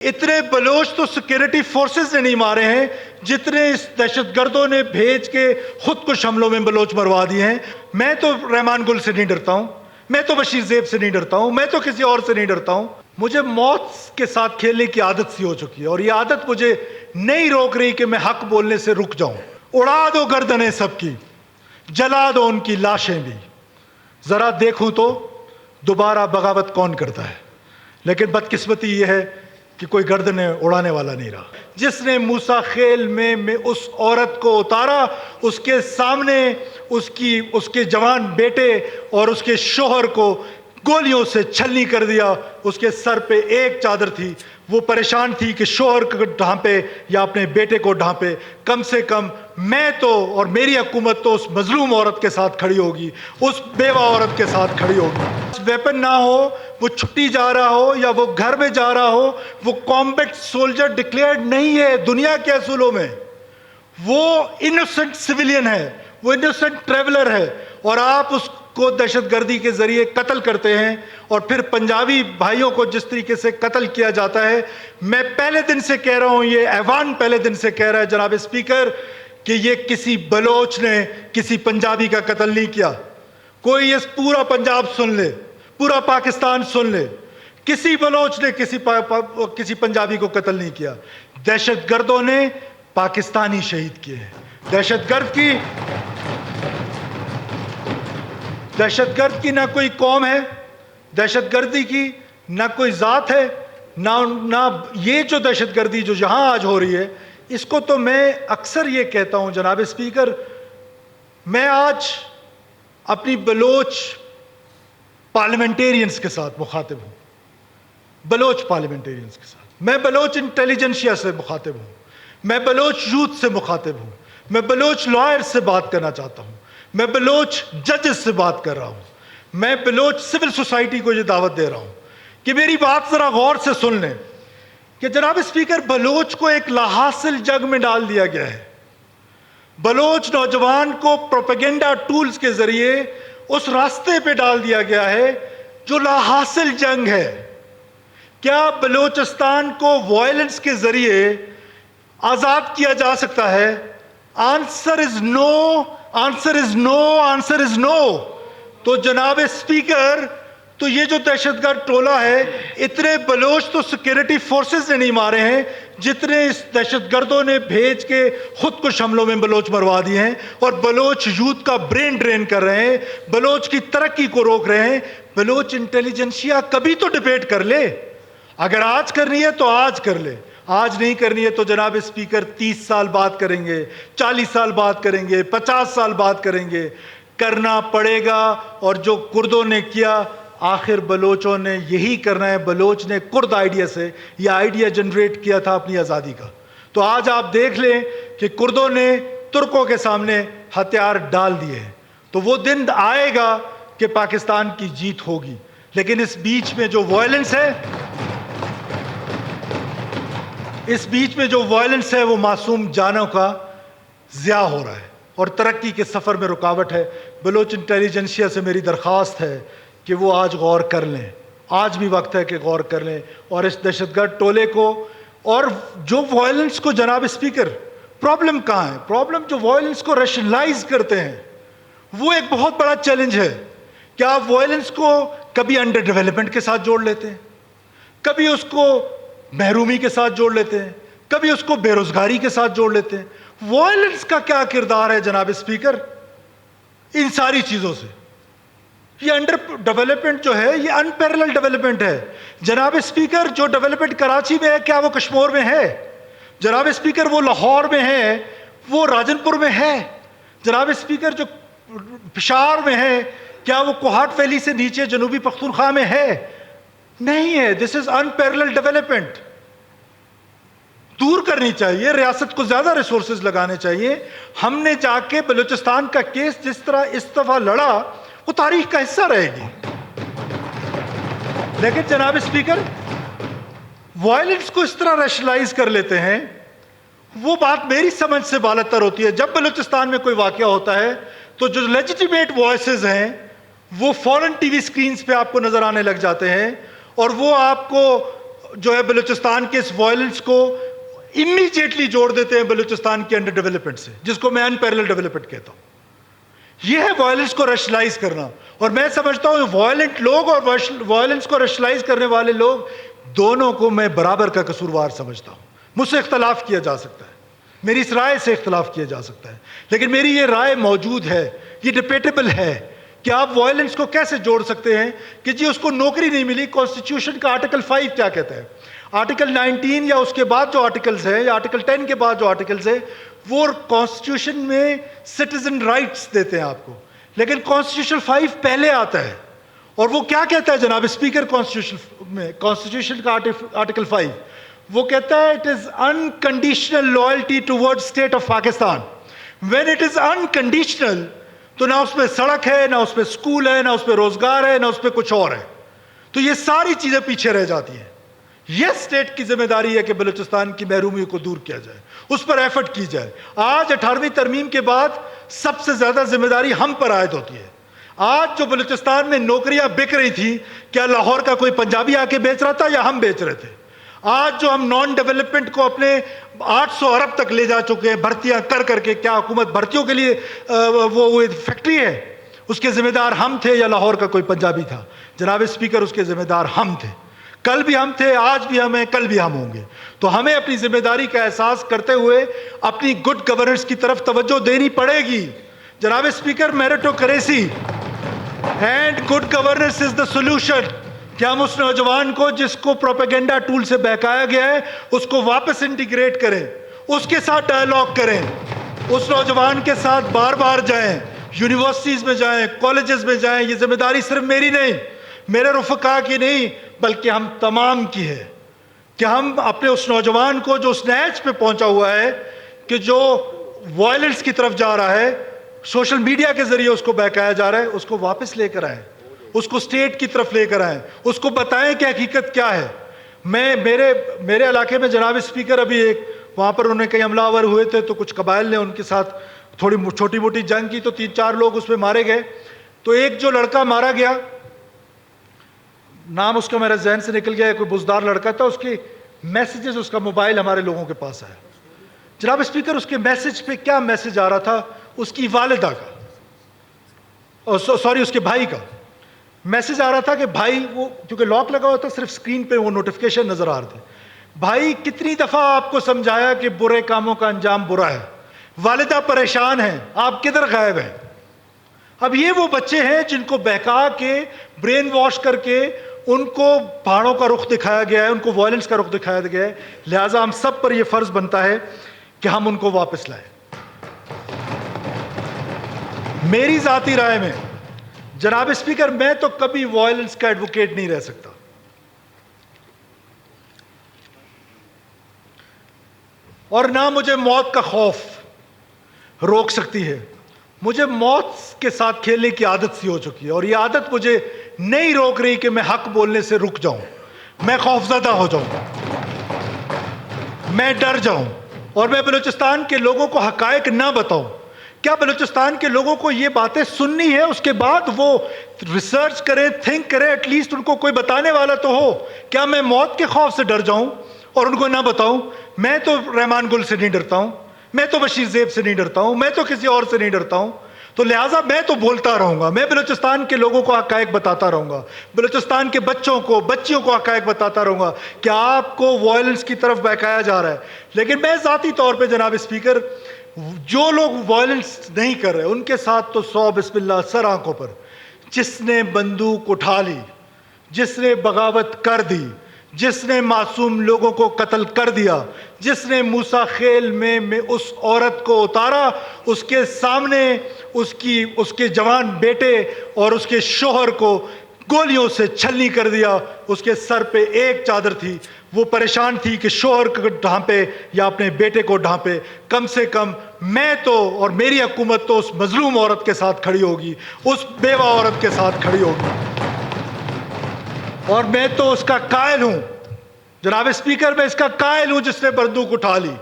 اتنے بلوچ تو security forces نے نہیں مارے ہیں جتنے اس دہشت گردوں نے بھیج کے خود کش حملوں میں بلوچ مروا دیے ہیں۔ میں تو رحمان گل سے نہیں ڈرتا ہوں، میں تو بشیر زیب سے نہیں ڈرتا ہوں، میں تو کسی اور سے نہیں ڈرتا ہوں۔ مجھے موت کے ساتھ کھیلنے کی عادت سی ہو چکی ہے، اور یہ عادت مجھے نہیں روک رہی کہ میں حق بولنے سے رک جاؤں۔ اڑا دو گردنیں سب کی، جلا دو ان کی لاشیں بھی، ذرا دیکھوں تو دوبارہ بغاوت کون کرتا ہے۔ لیکن بدقسمتی یہ ہے کہ کوئی گردنیں اڑانے والا نہیں رہا۔ جس نے موسیٰ خیل میں اس عورت کو اتارا، اس کے سامنے اس کے جوان بیٹے اور اس کے شوہر کو گولیوں سے چھلنی کر دیا۔ اس کے سر پہ ایک چادر تھی، وہ پریشان تھی کہ شوہر کو ڈھانپے یا اپنے بیٹے کو ڈھانپے۔ کم سے کم میں تو اور میری حکومت تو اس مظلوم عورت کے ساتھ کھڑی ہوگی، اس بیوہ عورت کے ساتھ کھڑی ہوگی۔ ویپن نہ ہو، وہ چھٹی جا رہا ہو یا وہ گھر میں جا رہا ہو، وہ کامبیٹ سولجر ڈکلیئرڈ نہیں ہے دنیا کے اصولوں میں۔ وہ انوسنٹ سویلین ہے، وہ انوسنٹ ٹریولر ہے، اور آپ اس کو دہشت گردی کے ذریعے قتل کرتے ہیں۔ اور پھر پنجابی بھائیوں کو جس طریقے سے قتل کیا جاتا ہے، میں پہلے دن سے کہہ رہا ہوں، یہ ایوان پہلے دن سے کہہ رہا ہے جناب اسپیکر، کہ یہ کسی بلوچ نے کسی پنجابی کا قتل نہیں کیا۔ کوئی اس پورا پنجاب سن لے، پورا پاکستان سن لے، کسی بلوچ نے کسی پنجابی کو قتل نہیں کیا۔ دہشت گردوں نے پاکستانی شہید کیے ہیں۔ دہشت گرد کی نہ کوئی قوم ہے، دہشت گردی کی نہ کوئی ذات ہے، نہ یہ جو دہشت گردی جو یہاں آج ہو رہی ہے، اس کو تو میں اکثر یہ کہتا ہوں جناب اسپیکر، میں آج اپنی بلوچ پارلیمنٹیرینز کے ساتھ مخاطب ہوں، بلوچ پارلیمنٹیرینز کے ساتھ، میں بلوچ انٹیلیجنشیا سے مخاطب ہوں، میں بلوچ یوتھ سے مخاطب ہوں، میں بلوچ لائر سے بات کرنا چاہتا ہوں، میں بلوچ ججز سے بات کر رہا ہوں، میں بلوچ سول سوسائٹی کو یہ دعوت دے رہا ہوں کہ میری بات ذرا غور سے سن لیں کہ جناب اسپیکر، بلوچ کو ایک لاحاصل جنگ میں ڈال دیا گیا ہے۔ بلوچ نوجوان کو پروپیگنڈا ٹولز کے ذریعے اس راستے پہ ڈال دیا گیا ہے جو لاحاصل جنگ ہے۔ کیا بلوچستان کو وائلنس کے ذریعے آزاد کیا جا سکتا ہے؟ Answer is no, answer is no, answer is no. تو جناب اسپیکر، تو یہ جو دہشت گرد ٹولہ ہے، اتنے بلوچ تو سیکیورٹی فورسز نے نہیں مارے ہیں جتنے اس دہشت گردوں نے بھیج کے خود کش حملوں میں بلوچ مروا دیے ہیں، اور بلوچ یوتھ کا برین ڈرین کر رہے ہیں، بلوچ کی ترقی کو روک رہے ہیں۔ بلوچ انٹیلیجنشیا کبھی تو ڈبیٹ کر لے، اگر آج کرنی ہے تو آج کر لے، آج نہیں کرنی ہے تو جناب اسپیکر 30 سال بعد کریں گے، 40 سال بعد کریں گے، 50 سال بعد کریں گے، کرنا پڑے گا۔ اور جو کردوں نے کیا، آخر بلوچوں نے یہی کرنا ہے۔ بلوچ نے کرد آئیڈیا سے یہ آئیڈیا جنریٹ کیا تھا اپنی آزادی کا۔ تو آج آپ دیکھ لیں کہ کردوں نے ترکوں کے سامنے ہتھیار ڈال دیے ہیں۔ تو وہ دن آئے گا کہ پاکستان کی جیت ہوگی، لیکن اس بیچ میں جو وائلنس ہے، وہ معصوم جانوں کا ضیاع ہو رہا ہے اور ترقی کے سفر میں رکاوٹ ہے۔ بلوچ انٹیلیجنشیا سے میری درخواست ہے کہ وہ آج غور کر لیں، آج بھی وقت ہے کہ غور کر لیں، اور اس دہشت گرد ٹولے کو اور جو وائلنس کو، جناب اسپیکر، پرابلم کہاں ہے؟ پرابلم جو وائلنس کو ریشنلائز کرتے ہیں، وہ ایک بہت بڑا چیلنج ہے۔ کیا آپ وائلنس کو کبھی انڈر ڈیولپمنٹ کے ساتھ جوڑ لیتے ہیں، کبھی اس کو محرومی کے ساتھ جوڑ لیتے ہیں، کبھی اس کو بے روزگاری کے ساتھ جوڑ لیتے ہیں؟ وائلنس کا کیا کردار ہے جناب اسپیکر ان ساری چیزوں سے؟ یہ انڈر ڈیولپمنٹ جو ہے، یہ انپیرلل ڈیولپمنٹ ہے جناب اسپیکر۔ جو ڈیولپمنٹ کراچی میں ہے، کیا وہ کشمور میں ہے؟ جناب اسپیکر، وہ لاہور میں ہے، وہ راجن پور میں ہے؟ جناب اسپیکر، جو پشاور میں ہے، کیا وہ کوہاٹ ویلی سے نیچے جنوبی پختونخوا میں ہے؟ نہیں ہے۔ دس از انپیرلل ڈیولپمنٹ۔ دور کرنی چاہیے، ریاست کو زیادہ ریسورسز لگانے چاہیے۔ ہم نے جا کے بلوچستان کا کیس جس طرح اس دفعہ لڑا، وہ تاریخ کا حصہ رہے گی۔ لیکن جناب اسپیکر، وائلنس کو اس طرح ریشنلائز کر لیتے ہیں، وہ بات میری سمجھ سے بالاتر ہوتی ہے۔ جب بلوچستان میں کوئی واقعہ ہوتا ہے تو جو لیجیٹیمیٹ وائسز ہیں وہ فوراً ٹی وی سکرینز پہ آپ کو نظر آنے لگ جاتے ہیں، اور وہ آپ کو جو ہے بلوچستان کے اس وائلنس کو امیجیٹلی جوڑ دیتے ہیں بلوچستان کے انڈر ڈیولپمنٹ سے، جس کو میں انپیرلل ڈیولپمنٹ کہتا ہوں. یہ ہے وائلنس کو ریشنلائز کرنا. اور میں سمجھتا ہوں وائلنٹ لوگ اور وائلنس کو ریشنلائز کرنے والے لوگ دونوں کو میں برابر کا قصوروار سمجھتا ہوں. مجھ سے اختلاف کیا جا سکتا ہے، میری اس رائے سے اختلاف کیا جا سکتا ہے، لیکن میری یہ رائے موجود ہے، یہ ڈبیٹیبل ہے کہ آپ وائلنس کو کیسے جوڑ سکتے ہیں کہ جی اس کو نوکری نہیں ملی. کانسٹیٹیوشن کا آرٹیکل 5 کیا کہتا ہے؟ آرٹیکل 19 یا اس کے بعد جو آرٹیکلز ہیں، یا آرٹیکل 10 کے بعد جو آرٹیکلز ہیں، وہ کانسٹیٹیوشن میں سٹیزن رائٹس دیتے ہیں آپ کو، لیکن کانسٹیٹیوشن 5 پہلے آتا ہے. اور وہ کیا کہتا ہے جناب اسپیکر؟ کانسٹیٹیوشن کا آرٹیکل 5 وہ کہتا ہے it is unconditional loyalty toward state of Pakistan. When it is unconditional تو نہ اس پہ سڑک ہے، نہ اس پہ اسکول ہے، نہ اس پہ روزگار ہے، نہ اس پہ کچھ اور ہے. تو یہ ساری چیزیں پیچھے رہ جاتی ہیں. یہ اسٹیٹ کی ذمہ داری ہے کہ بلوچستان کی محرومی کو دور کیا جائے، اس پر ایفرٹ کی جائے. آج 18ویں ترمیم کے بعد سب سے زیادہ ذمہ داری ہم پر عائد ہوتی ہے. آج جو بلوچستان میں نوکریاں بک رہی تھی، کیا لاہور کا کوئی پنجابی آ کے بیچ رہا تھا یا ہم بیچ رہے تھے؟ آج جو ہم نان ڈیولپمنٹ کو اپنے 800 ارب تک لے جا چکے ہیں بھرتیاں کر کر کے، کیا حکومت بھرتیوں کے لیے وہ فیکٹری ہے؟ اس کے ذمہ دار ہم تھے یا لاہور کا کوئی پنجابی تھا؟ جناب اسپیکر، اس کے ذمہ دار ہم تھے. کل بھی ہم تھے، آج بھی ہم ہیں، کل بھی ہم ہوں گے. تو ہمیں اپنی ذمہ داری کا احساس کرتے ہوئے اپنی گڈ گورننس کی طرف توجہ دینی پڑے گی. جناب speaker, میریٹوکریسی and good governance is the solution. کہ ہم اس نوجوان کو جس کو پروپیگنڈا ٹول سے بہکایا گیا ہے اس کو واپس انٹیگریٹ کریں، اس کے ساتھ ڈائیلاگ کریں، اس نوجوان کے ساتھ بار بار جائیں، یونیورسٹیز میں جائیں، کالجز میں جائیں. یہ ذمہ داری صرف میری نہیں، میرے رفقا کی نہیں، بلکہ ہم تمام کی ہے کہ ہم اپنے اس نوجوان کو جو اس نیچ پہ پہنچا ہوا ہے کہ جو وائلنس کی طرف جا رہا ہے، سوشل میڈیا کے ذریعے اس کو بہکایا جا رہا ہے، اس کو واپس لے کر آئیں، اس کو اسٹیٹ کی طرف لے کر آئیں، اس کو بتائیں کہ حقیقت کیا ہے. میرے علاقے میں جناب اسپیکر ابھی ایک وہاں پر انہیں کئی حملہ آور ہوئے تھے، تو کچھ قبائل نے ان کے ساتھ تھوڑی چھوٹی موٹی جنگ کی، تو 3-4 لوگ اس میں مارے گئے. تو ایک جو لڑکا مارا گیا، نام اس کا میرے ذہن سے نکل گیا، کوئی بزدار لڑکا تھا، اس کے میسیجز، اس کا موبائل ہمارے لوگوں کے پاس آیا. جناب اسپیکر، اس کے میسیج پہ کیا میسیج آ رہا تھا؟ اس کی والدہ کا، سوری اس کے بھائی کا میسیج آ رہا تھا کہ بھائی، وہ کیونکہ لاک لگا ہوا تھا، صرف اسکرین پہ وہ نوٹیفیکیشن نظر آ رہے تھے. بھائی کتنی دفعہ آپ کو سمجھایا کہ برے کاموں کا انجام برا ہے. والدہ پریشان ہیں، آپ کدھر غائب ہیں؟ اب یہ وہ بچے ہیں جن کو بہکا کے، برین واش کر کے، ان کو پہاڑوں کا رخ دکھایا گیا ہے، ان کو وائلنس کا رخ دکھایا گیا ہے. لہٰذا ہم سب پر یہ فرض بنتا ہے کہ ہم ان کو واپس لائیں. میری ذاتی رائے میں جناب اسپیکر، میں تو کبھی وائلنس کا ایڈوکیٹ نہیں رہ سکتا، اور نہ مجھے موت کا خوف روک سکتی ہے. مجھے موت کے ساتھ کھیلنے کی عادت سی ہو چکی ہے، اور یہ عادت مجھے نہیں روک رہی کہ میں حق بولنے سے رک جاؤں، میں خوفزدہ ہو جاؤں، میں ڈر جاؤں، اور میں بلوچستان کے لوگوں کو حقائق نہ بتاؤں. کیا بلوچستان کے لوگوں کو یہ باتیں سننی ہے؟ اس کے بعد وہ ریسرچ کریں، تھنک کریں، ایٹ لیسٹ ان کو کوئی بتانے والا تو ہو. کیا میں موت کے خوف سے ڈر جاؤں اور ان کو نہ بتاؤں؟ میں تو رحمان گل سے نہیں ڈرتا ہوں، میں تو بشیر زیب سے نہیں ڈرتا ہوں، میں تو کسی اور سے نہیں ڈرتا ہوں. تو لہٰذا میں تو بولتا رہوں گا، میں بلوچستان کے لوگوں کو حقائق بتاتا رہوں گا، بلوچستان کے بچوں کو، بچیوں کو حقائق بتاتا رہوں گا کہ آپ کو وائلنس کی طرف بہکایا جا رہا ہے. لیکن میں ذاتی طور پہ جناب اسپیکر، جو لوگ وائلنس نہیں کر رہے ان کے ساتھ تو 100 بسم اللہ سر آنکھوں پر. جس نے بندوق اٹھا لی، جس نے بغاوت کر دی، جس نے معصوم لوگوں کو قتل کر دیا، جس نے موسیٰ خیل میں اس عورت کو اتارا، اس کے سامنے اس کے جوان بیٹے اور اس کے شوہر کو گولیوں سے چھلنی کر دیا. اس کے سر پہ ایک چادر تھی، وہ پریشان تھی کہ شوہر کو ڈھانپے یا اپنے بیٹے کو ڈھانپے. کم سے کم میں تو اور میری حکومت تو اس مظلوم عورت کے ساتھ کھڑی ہوگی، اس بیوہ عورت کے ساتھ کھڑی ہوگی، اور میں تو اس کا قائل ہوں جناب اسپیکر، میں اس کا قائل ہوں جس نے بندوق اٹھا لی.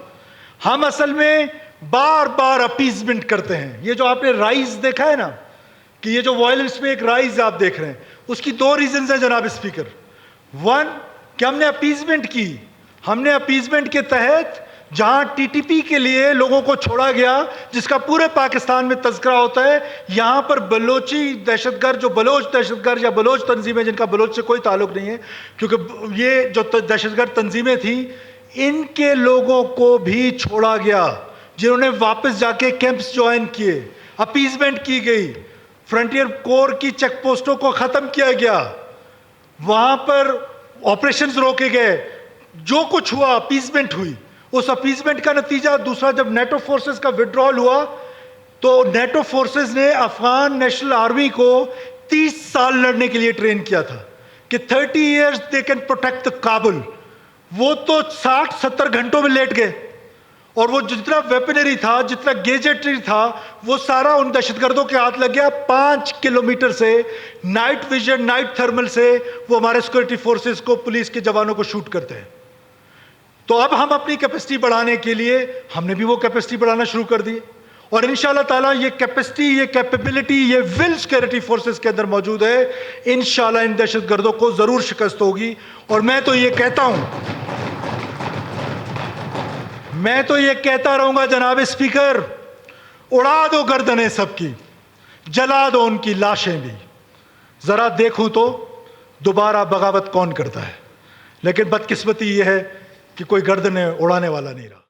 ہم اصل میں بار بار اپیزمنٹ کرتے ہیں. یہ جو آپ نے رائز دیکھا ہے نا، کہ یہ جو وائلنس میں ایک رائز آپ دیکھ رہے ہیں، اس کی 2 ریزنز ہیں جناب اسپیکر. 1 کہ ہم نے اپیزمنٹ کی. ہم نے اپیزمنٹ کے تحت جہاں ٹی ٹی پی کے لیے لوگوں کو چھوڑا گیا جس کا پورے پاکستان میں تذکرہ ہوتا ہے, یہاں پر بلوچی دہشت گرد, جو بلوچ دہشت گرد یا بلوچ تنظیمیں جن کا بلوچ سے کوئی تعلق نہیں ہے, کیونکہ یہ جو دہشت گرد تنظیمیں تھیں ان کے لوگوں کو بھی چھوڑا گیا, جنہوں نے واپس جا کے کیمپس جوائن کیے, اپیزمنٹ کی گئی, فرنٹیئر کور کی چیک پوسٹوں کو ختم کیا گیا, وہاں پر آپریشنز روکے گئے, جو کچھ ہوا اپیزمنٹ ہوئی. اس اپیزمنٹ کا نتیجہ دوسرا, جب نیٹو فورسز کا وڈرال ہوا تو نیٹو فورسز نے افغان نیشنل آرمی کو 30 سال لڑنے کے لیے ٹرین کیا تھا کہ 30 years they can protect the Kabul. وہ تو 60-70 گھنٹوں میں لیٹ گئے, اور وہ جتنا ویپنری تھا, جتنا گیجٹری تھا, وہ سارا ان دہشت گردوں کے ہاتھ لگ گیا. 5 کلومیٹر سے نائٹ ویژن, نائٹ تھرمل سے وہ ہمارے سیکورٹی فورسز کو, پولیس کے جوانوں کو شوٹ کرتے ہیں. تو اب ہم اپنی کیپیسٹی بڑھانے کے لیے ہم نے بھی وہ کیپیسٹی بڑھانا شروع کر دی, اور انشاءاللہ تعالیٰ یہ کیپیسٹی, یہ کیپیبلٹی, یہ ول سیکورٹی فورسز کے اندر موجود ہے. انشاءاللہ ان دہشت گردوں کو ضرور شکست ہوگی. اور میں تو یہ کہتا رہوں گا جناب اسپیکر, اڑا دو گردنیں سب کی, جلا دو ان کی لاشیں بھی, ذرا دیکھوں تو دوبارہ بغاوت کون کرتا ہے. لیکن بدقسمتی یہ ہے کہ کوئی گردنیں اڑانے والا نہیں رہا.